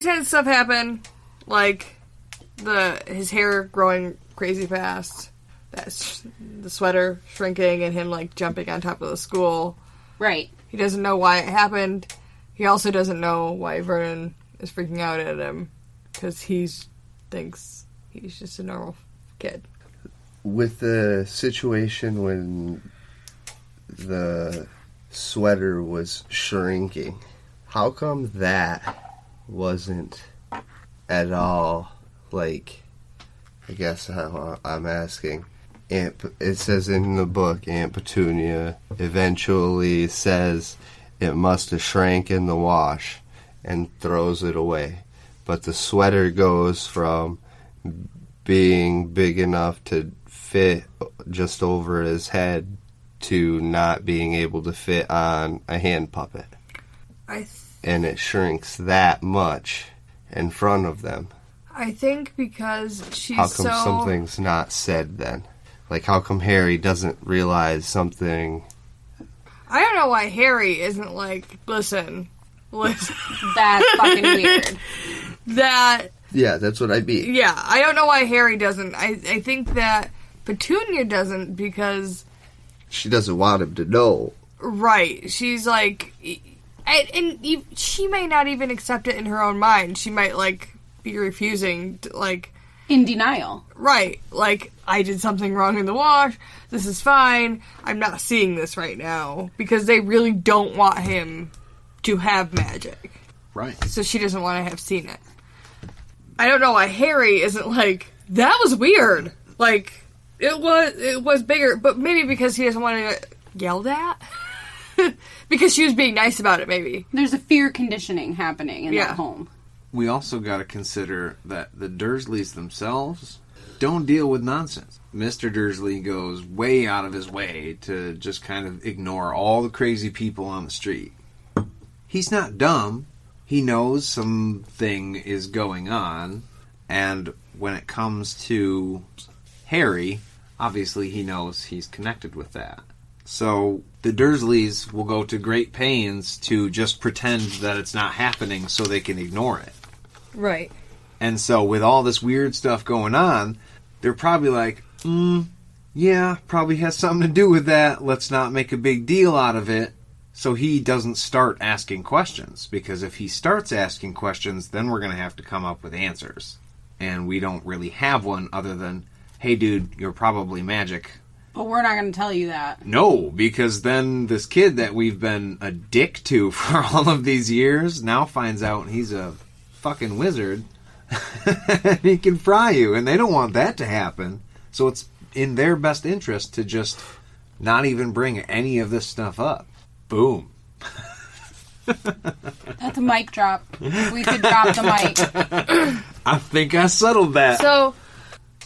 Had stuff happen, like his hair growing crazy fast, the sweater shrinking, and him like jumping on top of the school. Right. He doesn't know why it happened. He also doesn't know why Vernon is freaking out at him, because he thinks he's just a normal kid. With the situation when the sweater was shrinking, how come that wasn't at all, like, I guess how I'm asking. It says in the book, Aunt Petunia eventually says it must have shrank in the wash and throws it away. But the sweater goes from being big enough to fit just over his head to not being able to fit on a hand puppet. And it shrinks that much in front of them. I think because she's How come something's not said then? Like, how come Harry doesn't realize something? I don't know why Harry isn't like, listen. That's fucking weird. Yeah, that's what I mean. Yeah, I don't know why Harry doesn't. I think that Petunia doesn't because... She doesn't want him to know. Right. She's like... And she may not even accept it in her own mind. She might, like, be refusing to, like... In denial. Right. Like, I did something wrong in the wash. This is fine. I'm not seeing this right now. Because they really don't want him to have magic. Right. So she doesn't want to have seen it. I don't know why Harry isn't like, that was weird. Like, it was bigger. But maybe because he doesn't want to get yelled at. Because she was being nice about it, maybe. There's a fear conditioning happening in that home. We also got to consider that the Dursleys themselves don't deal with nonsense. Mr. Dursley goes way out of his way to just kind of ignore all the crazy people on the street. He's not dumb. He knows something is going on. And when it comes to Harry, obviously he knows he's connected with that. So the Dursleys will go to great pains to just pretend that it's not happening so they can ignore it. Right. And so with all this weird stuff going on, they're probably like, yeah, probably has something to do with that. Let's not make a big deal out of it. So he doesn't start asking questions. Because if he starts asking questions, then we're going to have to come up with answers. And we don't really have one other than, hey dude, you're probably magic. But we're not going to tell you that. No, because then this kid that we've been a dick to for all of these years now finds out he's a fucking wizard. And he can fry you, and they don't want that to happen. So it's in their best interest to just not even bring any of this stuff up. Boom. That's a mic drop. We could drop the mic. I think I settled that. So...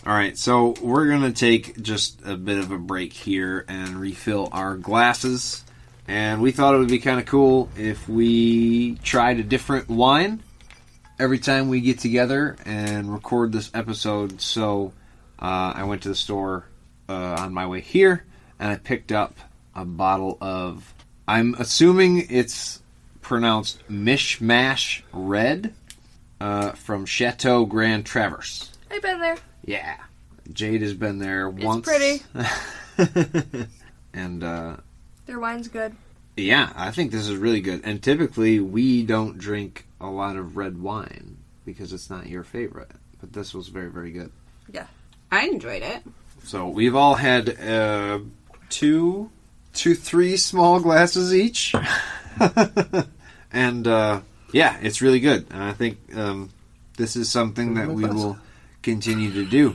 Alright, so we're going to take just a bit of a break here and refill our glasses. And we thought it would be kind of cool if we tried a different wine every time we get together and record this episode. So I went to the store on my way here and I picked up a bottle of, I'm assuming it's pronounced Mishmash Red from Chateau Grand Traverse. I've been there. Yeah. Jade has been there once. It's pretty. And, their wine's good. Yeah, I think this is really good. And typically, we don't drink a lot of red wine because it's not your favorite. But this was very, very good. Yeah. I enjoyed it. So, we've all had two, 3 small glasses each. And, yeah, it's really good. And I think this is something that we will continue to do.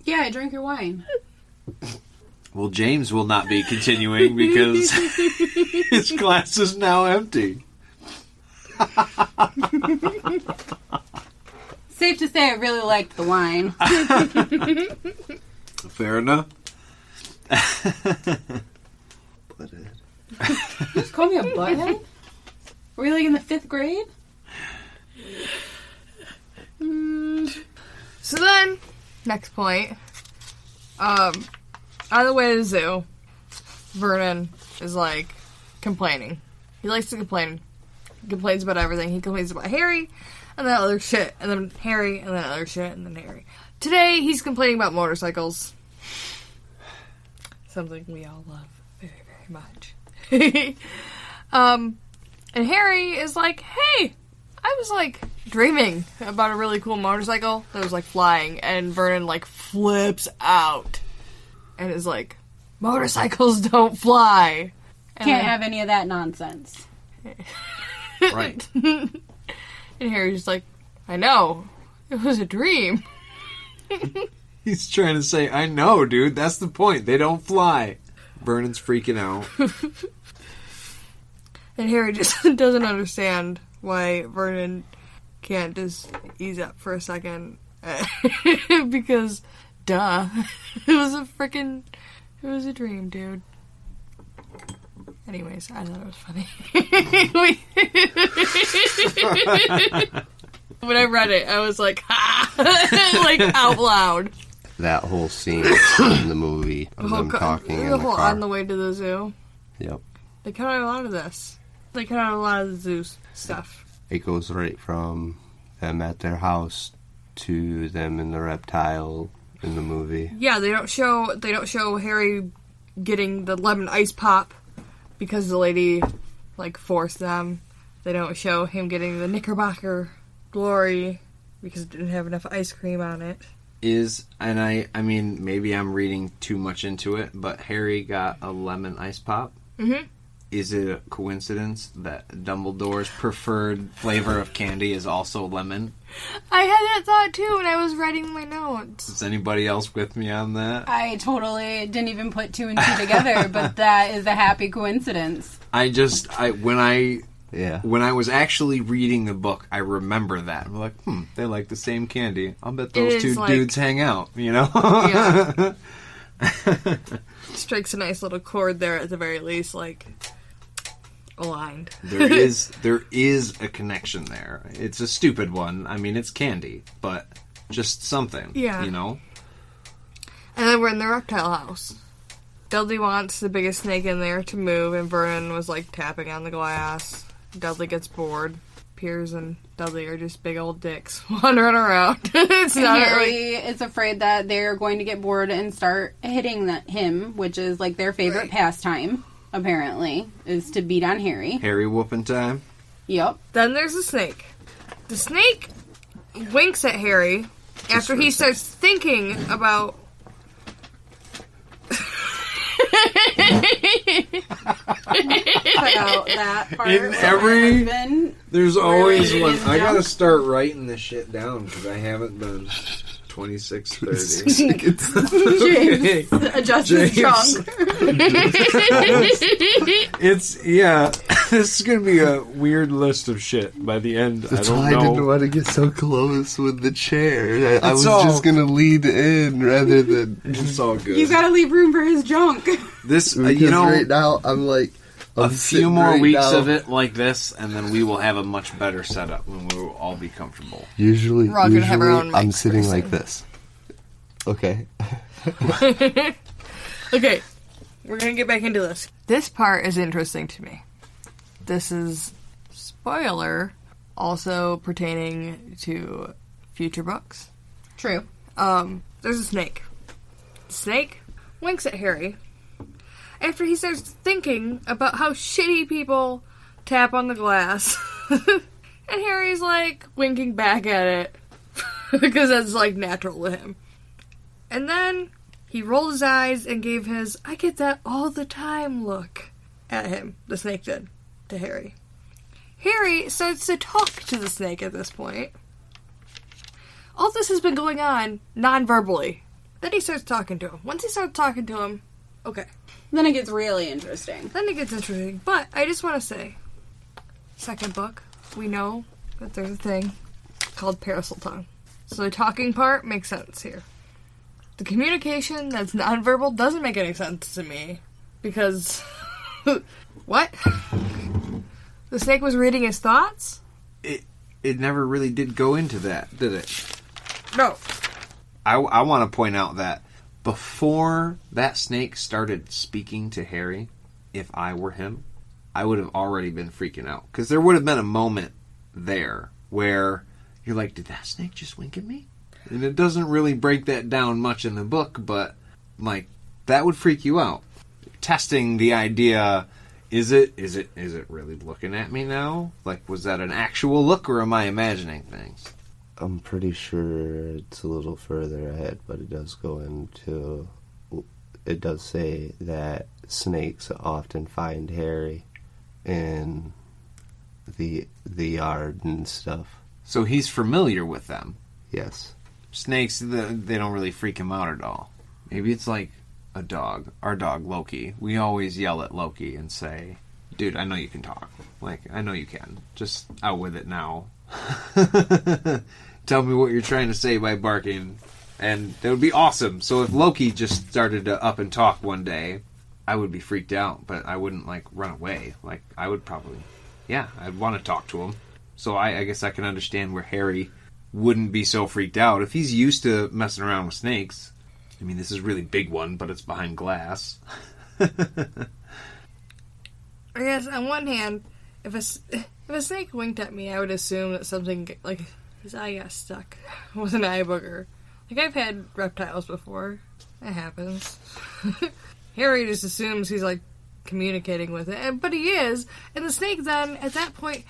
Yeah, I drank your wine. Well, James will not be continuing because his glass is now empty. Safe to say I really liked the wine. Fair enough. Butthead. You just called me a butthead? Were you like in the 5th grade? So then, next point. On the way to the zoo, Vernon is like complaining. He likes to complain. He complains about everything. He complains about Harry, and then other shit, and then Harry, and then other shit, and then Harry. Today, he's complaining about motorcycles. Something we all love very, very much. And Harry is like, hey, I was, like, dreaming about a really cool motorcycle that was, like, flying, and Vernon, like, flips out and is like, motorcycles don't fly. And Can't have any of that nonsense. Right. And Harry's just like, I know. It was a dream. He's trying to say, I know, dude. That's the point. They don't fly. Vernon's freaking out. And Harry just doesn't understand why Vernon can't just ease up for a second. Because, duh. It was a dream, dude. Anyways, I thought it was funny. When I read it, I was like, ha! Like, out loud. That whole scene in the movie of them talking in the car. On the way to the zoo. Yep. They cut out a lot of this. They cut out a lot of the zoo stuff. It goes right from them at their house to them in the reptile in the movie. Yeah, they don't show Harry getting the lemon ice pop because the lady, like, forced them. They don't show him getting the Knickerbocker glory because it didn't have enough ice cream on it. I mean, maybe I'm reading too much into it, but Harry got a lemon ice pop. Mm-hmm. Is it a coincidence that Dumbledore's preferred flavor of candy is also lemon? I had that thought too when I was writing my notes. Is anybody else with me on that? I totally didn't even put two and two together, but that is a happy coincidence. When I was actually reading the book, I remember that. I'm like, they like the same candy. I'll bet those two dudes hang out, you know? Yeah. Strikes a nice little chord there at the very least, like, aligned. There is a connection there. It's a stupid one. I mean, it's candy, but just something, you know? And then we're in the reptile house. Dudley wants the biggest snake in there to move, and Vernon was, like, tapping on the glass. Dudley gets bored. Piers and Dudley are just big old dicks wandering around. Harry is afraid that they're going to get bored and start hitting him, which is, like, their favorite pastime, apparently, is to beat on Harry. Harry whooping time? Yep. Then there's the snake. The snake winks at Harry after he starts thinking about... Cut out that part. There's always one. I gotta start writing this shit down because I haven't done 26:30. James adjust his trunk. This is gonna be a weird list of shit by the end. That's why I didn't want to get so close with the chair. I was just gonna lead in rather than. It's all good. You gotta leave room for his junk. Because right now I'm like. A few more weeks of it like this, and then we will have a much better setup, and we will all be comfortable. Usually have our own I'm sitting like this. Okay. Okay, we're gonna get back into this. This part is interesting to me. This is, spoiler, also pertaining to future books. True. There's a snake. The snake winks at Harry after he starts thinking about how shitty people tap on the glass. And Harry's, like, winking back at it. Because that's, like, natural to him. And then he rolled his eyes and gave his, I get that all the time look at him. The snake did. To Harry. Harry starts to talk to the snake at this point. All this has been going on non-verbally. Then he starts talking to him. Once he starts talking to him, okay. Then it gets really interesting. But I just want to say, second book, we know that there's a thing called parasol tongue. So the talking part makes sense here. The communication that's nonverbal doesn't make any sense to me. Because, what? The snake was reading his thoughts? It never really did go into that, did it? No. I want to point out that before that snake started speaking to Harry, if I were him, I would have already been freaking out. Because there would have been a moment there where you're like, did that snake just wink at me? And it doesn't really break that down much in the book, but, like, that would freak you out. Testing the idea, is it really looking at me now? Like, was that an actual look, or am I imagining things? I'm pretty sure it's a little further ahead, but it does go into... It does say that snakes often find Harry in the yard and stuff. So he's familiar with them. Yes. Snakes, they don't really freak him out at all. Maybe it's like a dog. Our dog, Loki. We always yell at Loki and say, dude, I know you can talk. Like, I know you can. Just out with it now. Tell me what you're trying to say by barking. And that would be awesome. So if Loki just started to up and talk one day, I would be freaked out, but I wouldn't, like, run away. Like, I would probably, I'd want to talk to him. So I guess I can understand where Harry wouldn't be so freaked out. If he's used to messing around with snakes, I mean, this is a really big one, but it's behind glass. I guess, on one hand, if a snake winked at me, I would assume that something, like, his eye got stuck with an eye booger. Like, I've had reptiles before. It happens. Harry just assumes he's, like, communicating with it. But he is. And the snake then, at that point,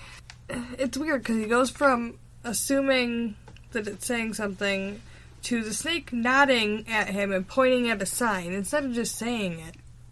it's weird because he goes from assuming that it's saying something to the snake nodding at him and pointing at a sign instead of just saying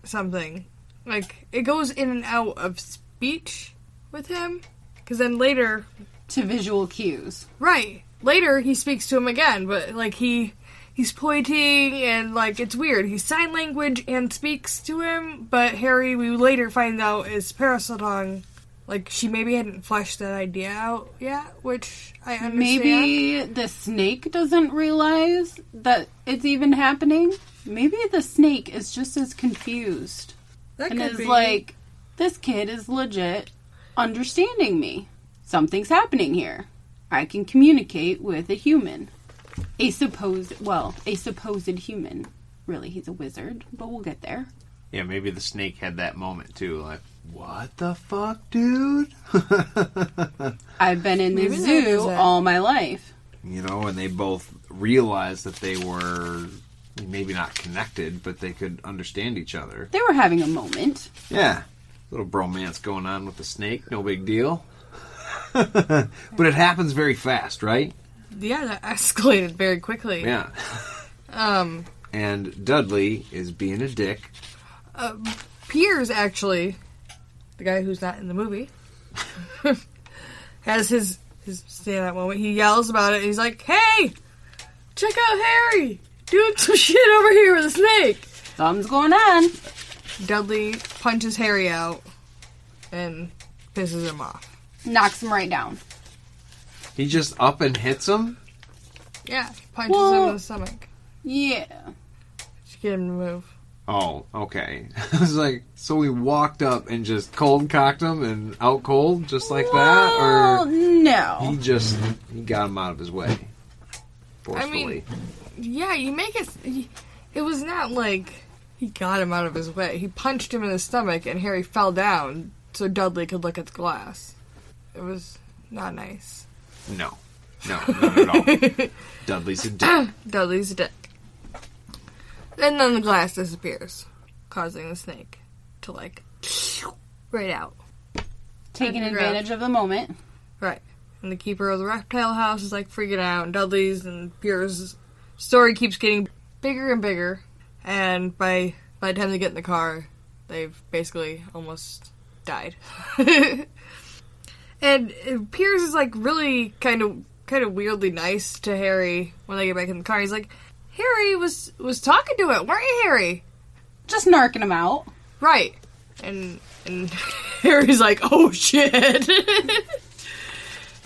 something. Like, it goes in and out of speech with him. Because then later... To visual cues. Right. Later, he speaks to him again, but, like, he's pointing, and, like, it's weird. He's sign language and speaks to him, but Harry, we later find out, is Parasol like, she maybe hadn't fleshed that idea out yet, which I understand. Maybe the snake doesn't realize that it's even happening. Maybe the snake is just as confused. That and could is be. like, this kid is legit understanding me. Something's happening here. I can communicate with a human. A supposed human. Really, he's a wizard, but we'll get there. Yeah, maybe the snake had that moment, too. Like, what the fuck, dude? I've been in the Maybe that zoo is it. all my life. You know, and they both realized that they were maybe not connected, but they could understand each other. They were having a moment. Yeah. Little bromance going on with the snake. No big deal. But it happens very fast, right? Yeah, that escalated very quickly. Yeah. And Dudley is being a dick. Piers, actually, the guy who's not in the movie, has his stand-up moment. He yells about it, and he's like, hey, check out Harry doing some shit over here with a snake. Something's going on. Dudley punches Harry out and pisses him off. Knocks him right down. He just up and hits him? Yeah, he punches him in the stomach. Yeah. Just get him to move. Oh, okay. I was like, so he walked up and just cold cocked him and out cold just like that? Or no. he got him out of his way? Forcefully. I mean, yeah, you make it... It was not like he got him out of his way. He punched him in the stomach and Harry fell down so Dudley could look at the glass. It was not nice. No, not at all. Dudley's a dick. Dudley's a dick. And then the glass disappears, causing the snake to, like, right out. Taking And advantage of the moment. Right. And the keeper of the reptile house is, like, freaking out, and Dudley's and Pierce's story keeps getting bigger and bigger, and by the time they get in the car, they've basically almost died. And Pierce is, like, really kind of weirdly nice to Harry when they get back in the car. He's like, Harry was talking to it, weren't you, Harry? Just narking him out. Right. And Harry's like, oh, shit.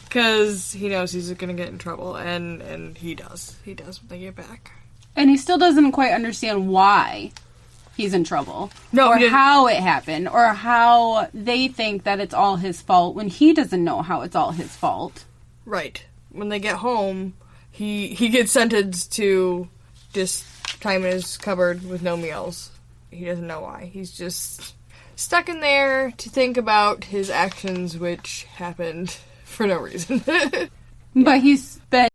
Because he knows he's going to get in trouble, and he does. He does when they get back. And he still doesn't quite understand why he's in trouble. No, or he didn't. how it happened, or how they think that it's all his fault when he doesn't know how it's all his fault. Right. When they get home, he gets sentenced to just time in his cupboard with no meals. He doesn't know why. He's just stuck in there to think about his actions, which happened for no reason. But he's spent